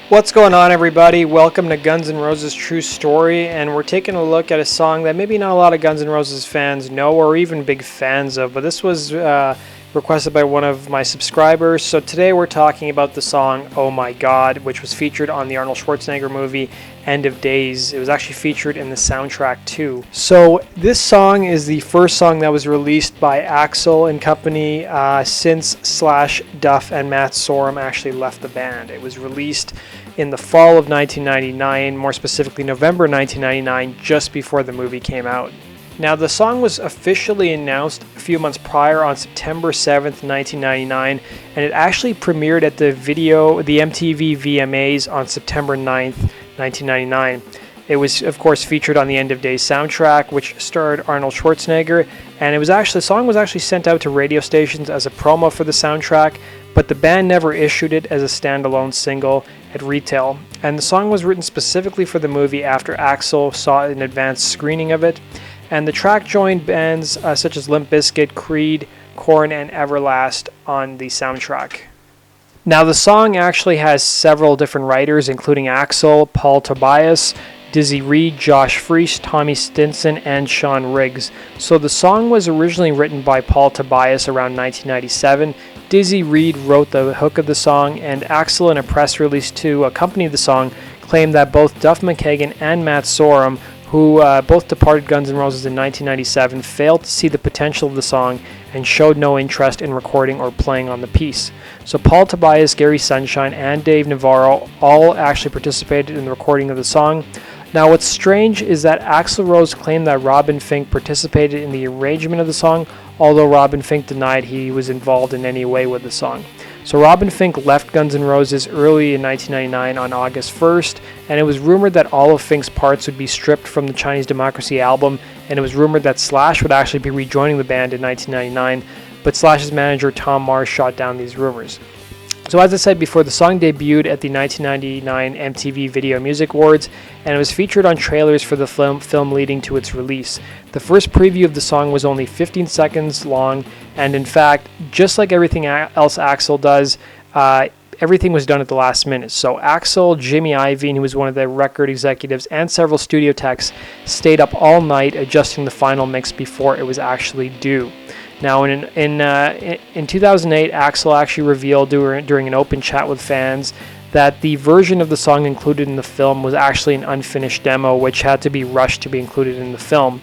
What's going on, everybody? Welcome to Guns N' Roses True Story, and we're taking a look at a song that maybe not a lot of Guns N' Roses fans know or even big fans of, but this was requested by one of my subscribers. So today we're talking about the song Oh My God, which was featured on the Arnold Schwarzenegger movie End of Days. It was actually featured in the soundtrack too. So this song is the first song that was released by Axl and company since Slash, Duff, and Matt Sorum actually left the band. It was released in the fall of 1999, more specifically November 1999, just before the movie came out. Now, the song was officially announced a few months prior on September 7th, 1999, and it actually premiered at the MTV VMAs on September 9th, 1999. It was, of course, featured on the End of Days soundtrack, which starred Arnold Schwarzenegger, and the song was actually sent out to radio stations as a promo for the soundtrack, but the band never issued it as a standalone single at retail. And the song was written specifically for the movie after Axl saw an advanced screening of it. And the track joined bands such as Limp Bizkit, Creed, Korn, and Everlast on the soundtrack. Now, the song actually has several different writers, including Axl, Paul Tobias, Dizzy Reed, Josh Freese, Tommy Stinson, and Sean Riggs. So the song was originally written by Paul Tobias around 1997. Dizzy Reed wrote the hook of the song, and Axl, in a press release to accompany the song, claimed that both Duff McKagan and Matt Sorum, who both departed Guns N' Roses in 1997, failed to see the potential of the song and showed no interest in recording or playing on the piece. So Paul Tobias, Gary Sunshine, and Dave Navarro all actually participated in the recording of the song. Now, what's strange is that Axl Rose claimed that Robin Finck participated in the arrangement of the song, although Robin Finck denied he was involved in any way with the song. So Robin Finck left Guns N' Roses early in 1999 on August 1st, and it was rumored that all of Finck's parts would be stripped from the Chinese Democracy album, and it was rumored that Slash would actually be rejoining the band in 1999, but Slash's manager Tom Marsh shot down these rumors. So as I said before, the song debuted at the 1999 MTV Video Music Awards, and it was featured on trailers for the film leading to its release. The first preview of the song was only 15 seconds long, and in fact, just like everything else Axl does, everything was done at the last minute. So Axl, Jimmy Iovine, who was one of the record executives, and several studio techs stayed up all night adjusting the final mix before it was actually due. Now, in 2008, Axl actually revealed during an open chat with fans that the version of the song included in the film was actually an unfinished demo, which had to be rushed to be included in the film.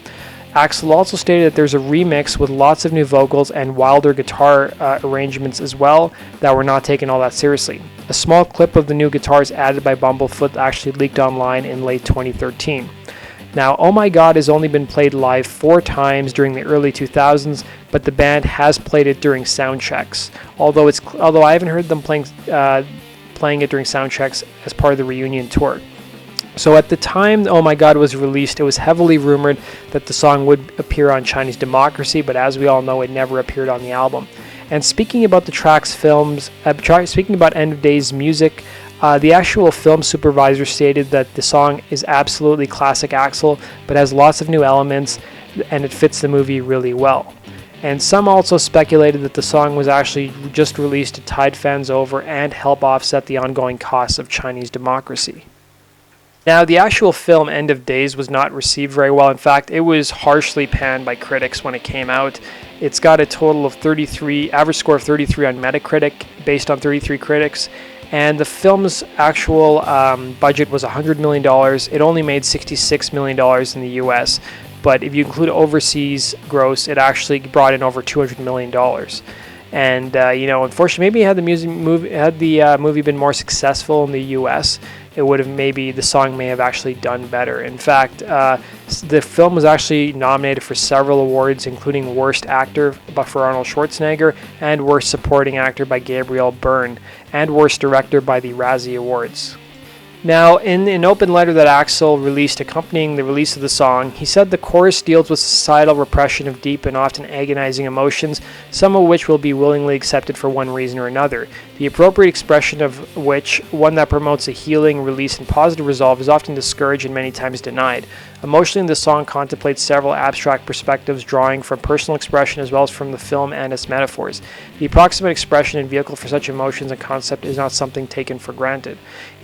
Axl also stated that there's a remix with lots of new vocals and wilder guitar arrangements as well that were not taken all that seriously. A small clip of the new guitars added by Bumblefoot actually leaked online in late 2013. Now, Oh My God has only been played live 4 times during the early 2000s, but the band has played it during sound checks. Although I haven't heard them playing it during sound checks as part of the reunion tour. So at the time Oh My God was released, it was heavily rumored that the song would appear on Chinese Democracy, but as we all know, it never appeared on the album. And speaking about the track's speaking about End of Days music, the actual film supervisor stated that the song is absolutely classic Axl, but has lots of new elements, and it fits the movie really well. And some also speculated that the song was actually just released to tide fans over and help offset the ongoing costs of Chinese Democracy. Now, the actual film End of Days was not received very well. In fact, it was harshly panned by critics when it came out. It's got a total of average score of 33 on Metacritic, based on 33 critics. And the film's actual budget was $100 million. It only made $66 million in the US. But if you include overseas gross, it actually brought in over $200 million. And, unfortunately, maybe had the movie been more successful in the US, the song may have actually done better. In fact, the film was actually nominated for several awards, including Worst Actor for Arnold Schwarzenegger, and Worst Supporting Actor by Gabriel Byrne, and Worst Director by the Razzie Awards. Now, in an open letter that Axl released accompanying the release of the song, he said the chorus deals with societal repression of deep and often agonizing emotions, some of which will be willingly accepted for one reason or another. The appropriate expression of which, one that promotes a healing, release, and positive resolve, is often discouraged and many times denied. Emotionally, the song contemplates several abstract perspectives, drawing from personal expression as well as from the film and its metaphors. The approximate expression and vehicle for such emotions and concept is not something taken for granted.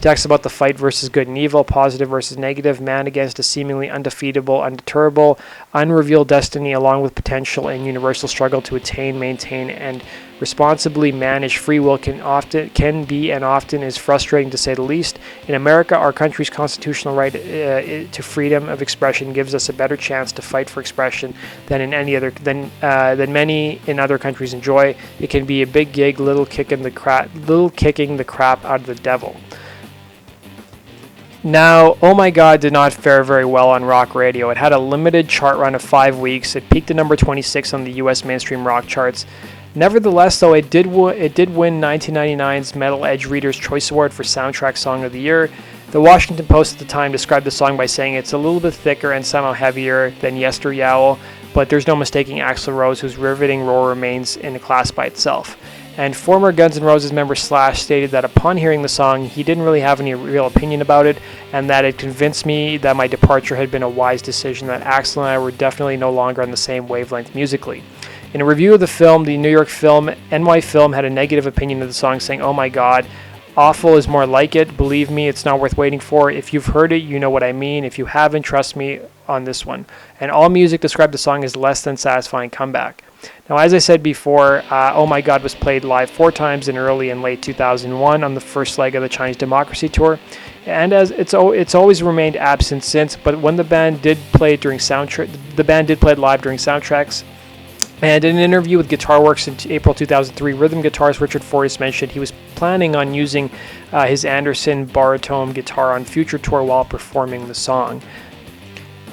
Talks about the fight versus good and evil, positive versus negative, man against a seemingly undefeatable, undeterrable, unrevealed destiny, along with potential and universal struggle to attain, maintain, and responsibly manage free will can be and often is frustrating to say the least. In America, our country's constitutional right to freedom of expression gives us a better chance to fight for expression than many in other countries enjoy. It can be a big gig, little kicking the crap out of the devil. Now, Oh My God did not fare very well on rock radio. It had a limited chart run of 5 weeks. It peaked at number 26 on the U.S. mainstream rock charts. Nevertheless, though, it did win 1999's Metal Edge Reader's Choice Award for Soundtrack Song of the Year. The Washington Post at the time described the song by saying it's a little bit thicker and somehow heavier than Yester Yowl, but there's no mistaking Axl Rose, whose riveting roar remains in a class by itself. And former Guns N' Roses member Slash stated that upon hearing the song, he didn't really have any real opinion about it, and that it convinced me that my departure had been a wise decision, that Axl and I were definitely no longer on the same wavelength musically. In a review of the film, the New York Film, NY Film had a negative opinion of the song, saying, "Oh my God, awful is more like it. Believe me, it's not worth waiting for. If you've heard it, you know what I mean. If you haven't, trust me on this one." And All Music described the song as less than satisfying comeback. Now, as I said before, Oh My God was played live 4 times in early and late 2001 on the first leg of the Chinese Democracy Tour, and as it's always remained absent since. But when the band did play it during the band did play it live during soundtracks. And in an interview with GuitarWorks in April 2003, rhythm guitarist Richard Forrest mentioned he was planning on using his Anderson baritone guitar on future tour while performing the song.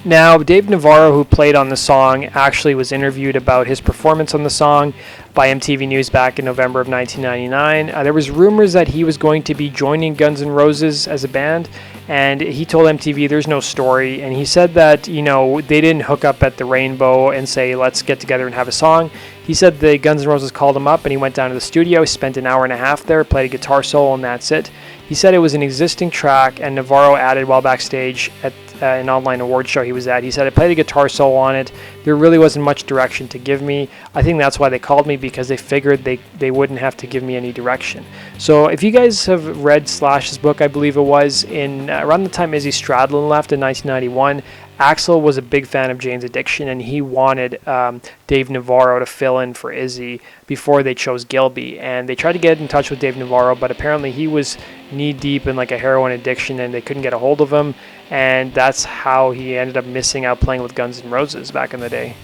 Now, Dave Navarro, who played on the song, actually was interviewed about his performance on the song by MTV News back in November of 1999. There was rumors that he was going to be joining Guns N' Roses as a band, and he told MTV there's no story, and he said that, they didn't hook up at the Rainbow and say, let's get together and have a song. He said the Guns N' Roses called him up, and he went down to the studio, spent an hour and a half there, played a guitar solo, and that's it. He said it was an existing track, and Navarro added while backstage at an online award show he was at, he said, I played a guitar solo on it. There really wasn't much direction to give me. I think that's why they called me, because they figured they wouldn't have to give me any direction. So if you guys have read Slash's book, I believe it was, in around the time Izzy Stradlin left in 1991, Axl was a big fan of Jane's Addiction, and he wanted Dave Navarro to fill in for Izzy before they chose Gilby. And they tried to get in touch with Dave Navarro, but apparently he was knee-deep in like a heroin addiction, and they couldn't get a hold of him. And that's how he ended up missing out playing with Guns N' Roses back in the day.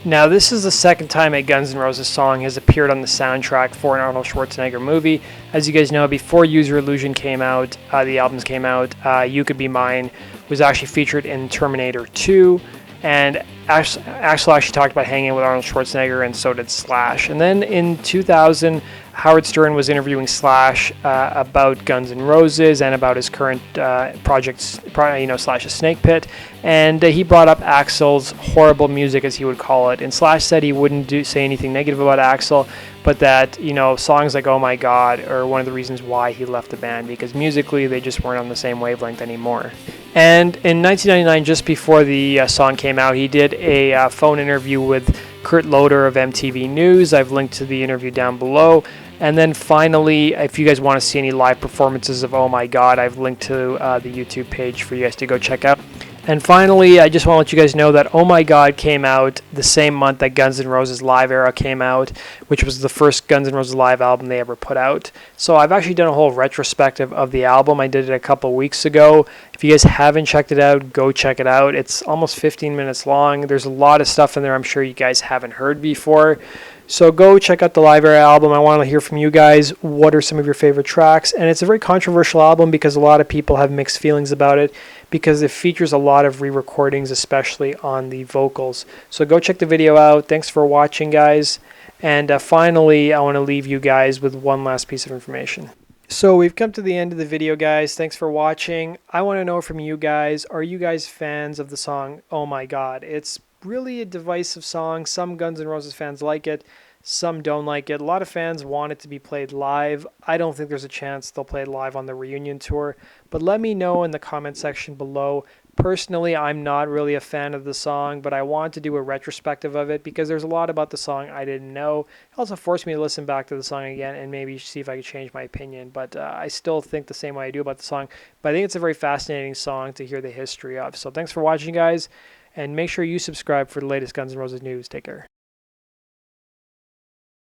Now, this is the second time a Guns N' Roses song has appeared on the soundtrack for an Arnold Schwarzenegger movie. As you guys know, before User Illusion came out, the albums came out, You Could Be Mine was actually featured in Terminator 2, and Axl actually talked about hanging with Arnold Schwarzenegger, and so did Slash. And then in 2000, Howard Stern was interviewing Slash about Guns N' Roses and about his current projects, Slash's Snake Pit, and he brought up Axl's horrible music, as he would call it. And Slash said he wouldn't say anything negative about Axl, but that songs like Oh My God are one of the reasons why he left the band, because musically they just weren't on the same wavelength anymore. And in 1999, just before the song came out, he did a phone interview with Kurt Loder of MTV News. I've linked to the interview down below. And then finally, if you guys want to see any live performances of Oh My God, I've linked to the YouTube page for you guys to go check out. And finally, I just want to let you guys know that Oh My God came out the same month that Guns N' Roses Live Era came out, which was the first Guns N' Roses live album they ever put out. So I've actually done a whole retrospective of the album. I did it a couple weeks ago. If you guys haven't checked it out, go check it out. It's almost 15 minutes long. There's a lot of stuff in there I'm sure you guys haven't heard before. So go check out the Live Era album. I want to hear from you guys. What are some of your favorite tracks? And it's a very controversial album because a lot of people have mixed feelings about it, because it features a lot of re-recordings, especially on the vocals. So go check the video out. Thanks for watching, guys. And finally, I want to leave you guys with one last piece of information. So we've come to the end of the video, guys. Thanks for watching. I want to know from you guys, are you guys fans of the song Oh My God? It's really a divisive song. Some Guns N' Roses fans like it. Some don't like it. A lot of fans want it to be played live. I don't think there's a chance they'll play it live on the reunion tour, but let me know in the comment section below. Personally, I'm not really a fan of the song, but I want to do a retrospective of it because there's a lot about the song I didn't know. It also forced me to listen back to the song again and maybe see if I could change my opinion, but I still think the same way I do about the song. But I think it's a very fascinating song to hear the history of. So thanks for watching, guys, and make sure you subscribe for the latest Guns N' Roses news. Take care.